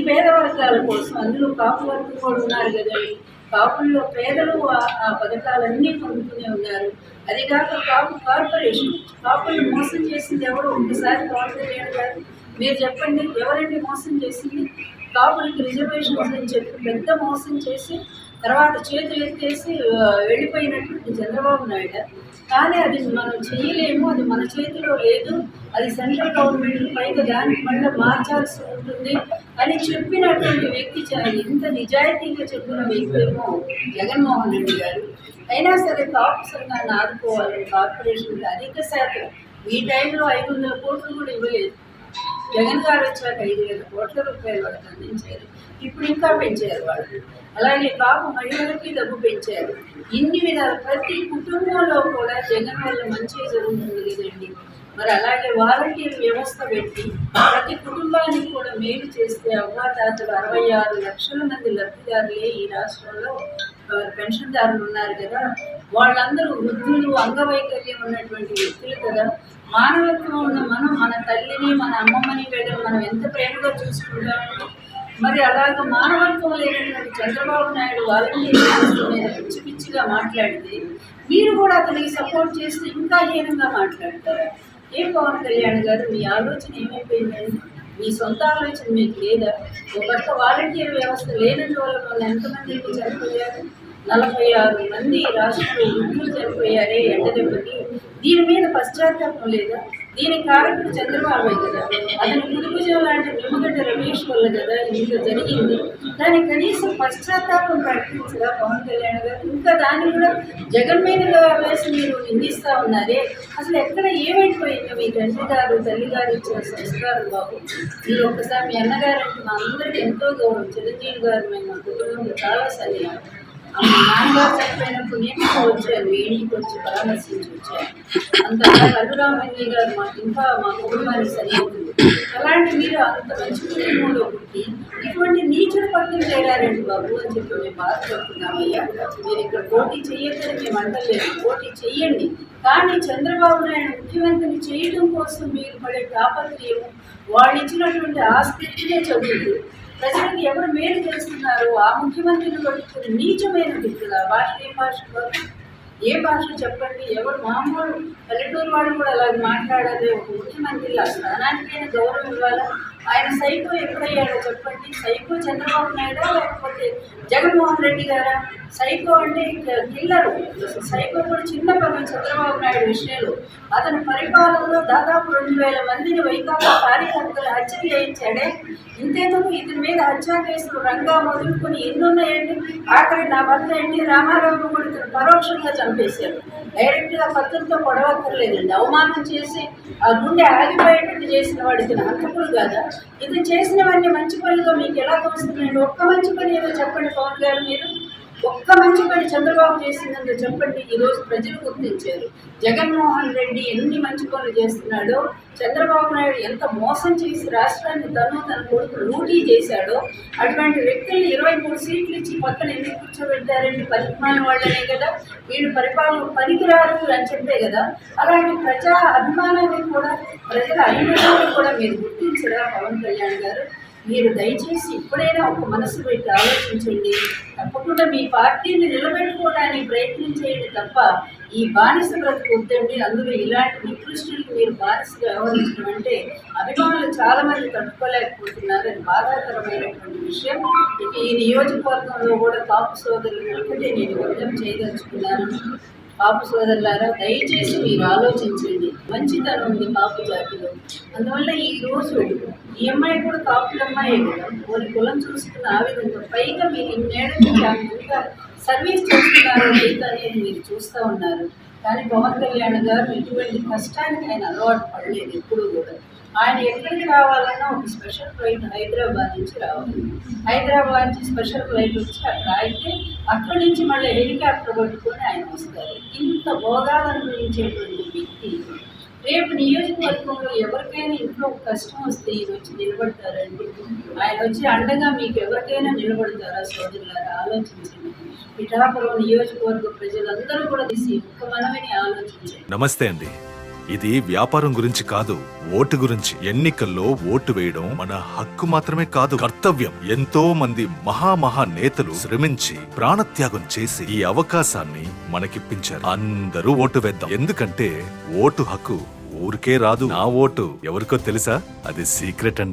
పేద వర్గాల కోసం, అందులో కాపు వర్గం కూడా ఉన్నారు కదండి. కాపుల్లో పేదలు ఆ పథకాలన్నీ పొందుతూనే ఉన్నారు. అది కాక కాపు కార్పొరేషన్, కాపుల్ని మోసం చేసింది ఎవరు? ఒకసారి పవన్ కళ్యాణ్ గారు మీరు చెప్పండి, ఎవరండి మోసం చేసింది? కాపులకి రిజర్వేషన్స్ అని చెప్పి పెద్ద మోసం చేసి తర్వాత చేతులు ఎత్తేసి వెళ్ళిపోయినటువంటి చంద్రబాబు నాయుడు. కానీ అది మనం చేయలేము, అది మన చేతిలో లేదు, అది సెంట్రల్ గవర్నమెంట్ పైగా దానికి మళ్ళీ మార్చాల్సి ఉంటుంది అని చెప్పినటువంటి వ్యక్తి, ఇంత నిజాయితీగా చెప్పిన వ్యక్తి ఏమో జగన్మోహన్ రెడ్డి గారు. అయినా సరే కాపు సంఘాన్ని ఆదుకోవాలని కార్పొరేషన్కి అధిక శాతం ఈ టైంలో 500 కోట్లు కూడా ఇవ్వలేదు. జగన్ గారు వచ్చాక 5,000 కోట్ల రూపాయలు వాళ్ళకి అందించారు. ఇప్పుడు ఇంకా పెంచారు వాళ్ళు. అలాగే కాపు మహిళలకి డబ్బు పెంచారు. ఇన్ని విధాల ప్రతి కుటుంబంలో కూడా జగన్ వల్ల మంచి జరుగుతుంది కదండి. మరి అలాగే వాలంటీర్ వ్యవస్థ పెట్టి ప్రతి కుటుంబానికి కూడా మేలు చేస్తే అవ్వాతాతలు 66 లక్షల మంది లబ్ధిదారులే ఈ రాష్ట్రంలో పెన్షన్దారులు ఉన్నారు కదా. వాళ్ళందరూ వృద్ధులు, అంగవైకల్యం ఉన్నటువంటి వ్యక్తులు కదా. మానవత్వం ఉన్న మనం మన తల్లిని, మన అమ్మమ్మని వీళ్ళని మనం ఎంత ప్రేమగా చూసుకుంటామండి. మరి అలాగ మానవత్వం లేనటువంటి చంద్రబాబు నాయుడు వాలంటీర్ వ్యవస్థ మీద పిచ్చి పిచ్చిగా మాట్లాడితే మీరు కూడా అతనికి సపోర్ట్ చేస్తే ఇంకా హీనంగా మాట్లాడతారు. ఏం పవన్ కళ్యాణ్ గారు, మీ ఆలోచన ఏమైపోయిందండి? మీ సొంత ఆలోచన మీకు లేదా? ఒక పక్క వాలంటీర్ వ్యవస్థ లేనందువల్ల ఎంతమందికి చనిపోయారు? 46 మంది రాష్ట్రంలో వృద్ధులు చనిపోయారే ఎండదెబ్బకి. దీని మీద పశ్చాత్తాపం లేదా? దీనికి కారణం చంద్రబాబు కదా. అతని కుటుంబం లాంటి నిమ్మగడ్డ రమేష్ వల్ల కదా ఇంత జరిగింది. దానికి కనీసం పశ్చాత్తాపం ప్రకటించరా పవన్ కళ్యాణ్ గారు? ఇంకా దాన్ని కూడా జగన్ మీద వేసి మీరు నిందిస్తూ ఉన్నారే. అసలు ఎక్కడ ఏమైపోయిందో మీ తండ్రి గారు, తల్లి గారు ఇచ్చిన సంస్కారం బాబు. మీరు ఒక్కసారి మీ అన్నగారంటే మా అందరికీ ఎంతో గౌరవం. చిరంజీవి గారు మేము కుటుంబంలో చాలా సన్నిహం. నాన్నగారు చనిపోయినప్పుడు నేను వచ్చాను, మీ ఇంటికి వచ్చి పరామర్శించి వచ్చాను. అంతగా రఘురామయ్య గారు మాకు ఇంకా మా కుటుంబానికి సన్నిహితులు. అలాంటి మీరు అంత మంచి కుటుంబంలో పుట్టి ఇటువంటి నీచుడు పక్కన చేరారండి బాబు అని చెప్పి మేము బాధపడుతున్నామయ్యా. మీరు ఇక్కడ పోటీ చేయొద్దని మేము అంటలేదు, పోటీ చెయ్యండి. కానీ చంద్రబాబు నాయుడు ముఖ్యమంత్రిని చేయడం కోసం మీరు పడే తాపత్రయం, వాళ్ళు ఇచ్చినటువంటి ఆస్తినే చదువుతూ ప్రజలకు ఎవరు మేలు చేస్తున్నారు ఆ ముఖ్యమంత్రిని పట్టుకుని నీచమైన వ్యక్తులు. ఆ భాష ఏ భాష? ఏ భాష చెప్పండి? ఎవరు మామూలు పల్లెటూరు వాళ్ళు కూడా అలాగే మాట్లాడాలి. ఒక ముఖ్యమంత్రి ఆ స్థానానికైనా గౌరవం ఇవ్వాలా? ఆయన సైకో ఎప్పుడయ్యాడో చెప్పండి. సైకో చంద్రబాబు నాయుడా లేకపోతే జగన్మోహన్ రెడ్డి గారా? సైకో అంటే కిల్లరు. సైకో కూడా చిన్న పదం చంద్రబాబు నాయుడు విషయంలో. అతని పరిపాలనలో దాదాపు 2,000 మందిని వైకాపా కార్యకర్తలు హత్య చేయించాడే. ఇంతేందుకు ఇతని మీద హత్యా కేసులు రంగా మొదలుకొని ఎన్నున్నాయండి. ఆఖరి నా భర్త ఎన్టీ రామారావు కూడా ఇతను పరోక్షంగా చంపేశారు. డైరెక్ట్గా పత్రులతో పొడవక్కర్లేదండి. అవమానం చేసి ఆ గుండె ఆగిపోయేటట్టు చేసిన వాడు ఇతను హంతకుడు కాదా? ఇతను చేసినవన్నీ మంచి పనులుగా మీకు ఎలా తోస్తున్నాయండి? ఒక్క మంచి పని ఏదో చెప్పండి పవన్ గారు. మీరు ఒక్క మంచి పని చంద్రబాబు చేసిందంటే చెప్పండి. ఈరోజు ప్రజలు గుర్తించారు జగన్మోహన్ రెడ్డి ఎన్ని మంచి పనులు చేస్తున్నాడో, చంద్రబాబు నాయుడు ఎంత మోసం చేసి రాష్ట్రాన్ని తన కొడుకు లూటీ చేశాడో. అటువంటి వ్యక్తుల్ని 23 సీట్లు ఇచ్చి పక్కన ఎందుకు కూర్చోబెట్టారండి? పరిపాలన వాళ్ళనే కదా, వీళ్ళు పరిపాలన పనికిరారు అని చెప్పే కదా. అలాంటి ప్రజా అభిమానాన్ని కూడా, ప్రజల అభిమానాన్ని కూడా మీరు గుర్తించరా పవన్ కళ్యాణ్ గారు? మీరు దయచేసి ఇప్పుడైనా ఒక మనసు పెట్టి ఆలోచించండి. తప్పకుండా మీ పార్టీని నిలబెట్టుకోవడానికి ప్రయత్నించేయండి తప్ప ఈ బానిస బ్రతుకు వద్దండి. అందులో ఇలాంటి నికృష్టులకు మీరు బానిసగా వ్యవహరించడం అంటే అభిమానులు చాలా మంది తట్టుకోలేకపోతున్నారు. అది బాధాకరమైనటువంటి విషయం. ఇక ఈ నియోజకవర్గంలో కూడా కాపు సోదరులు ఒకటే నేను వ్యక్తం చేయదలుచుకున్నాను. కాపు సోదరులారా, దయచేసి మీరు ఆలోచించండి. మంచితనం ఉంది కాపు జాతిలో. అందువల్ల ఈరోజు ఈ అమ్మాయి కూడా కాపుల అమ్మాయే కదా, వాళ్ళ కులం చూసుకున్న ఆ విధంగా పైగా మీరు ఇన్నేళ్ళకి ఎంత సర్వీస్ చేస్తున్నారో లేదా అనేది మీరు చూస్తూ ఉన్నారు. కానీ పవన్ కళ్యాణ్ గారు ఇటువంటి కష్టానికి ఆయన అలవాటు పడలేదు ఎప్పుడూ కూడా. ఆయన ఎక్కడికి రావాలన్నా ఒక స్పెషల్ ఫ్లైట్ హైదరాబాద్ నుంచి రావాలి. హైదరాబాద్ నుంచి స్పెషల్ ఫ్లైట్ వచ్చి అక్కడ అయితే అక్కడి నుంచి మళ్ళీ హెలికాప్టర్ పట్టుకొని ఆయన వస్తారు. ఇంత భోగాలు అనుభవించేటువంటి వ్యక్తి రేపు నియోజకవర్గంలో ఎవరికైనా ఇంట్లో కష్టం వస్తే ఇది వచ్చి నిలబడతారండి? ఆయన వచ్చి అండగా మీకు ఎవరికైనా నిలబడతారా? సోదరులారా, ఆలోచించండి. పిఠాపురం నియోజకవర్గ ప్రజలందరూ కూడా తీసి ఒక్క మనమని ఆలోచించండి. నమస్తే అండి. ఇది వ్యాపారం గురించి కాదు, ఓటు గురించి. ఎన్నికల్లో ఓటు వేయడం మన హక్కు మాత్రమే కాదు, కర్తవ్యం. ఎంతో మంది మహా నేతలు శ్రమించి ప్రాణత్యాగం చేసి ఈ అవకాశాన్ని మనకిప్పించారు. అందరూ ఓటు వేద్దాం, ఎందుకంటే ఓటు హక్కు ఊరికే రాదు. నా ఓటు ఎవరికో తెలుసా? అది సీక్రెట్ అండి.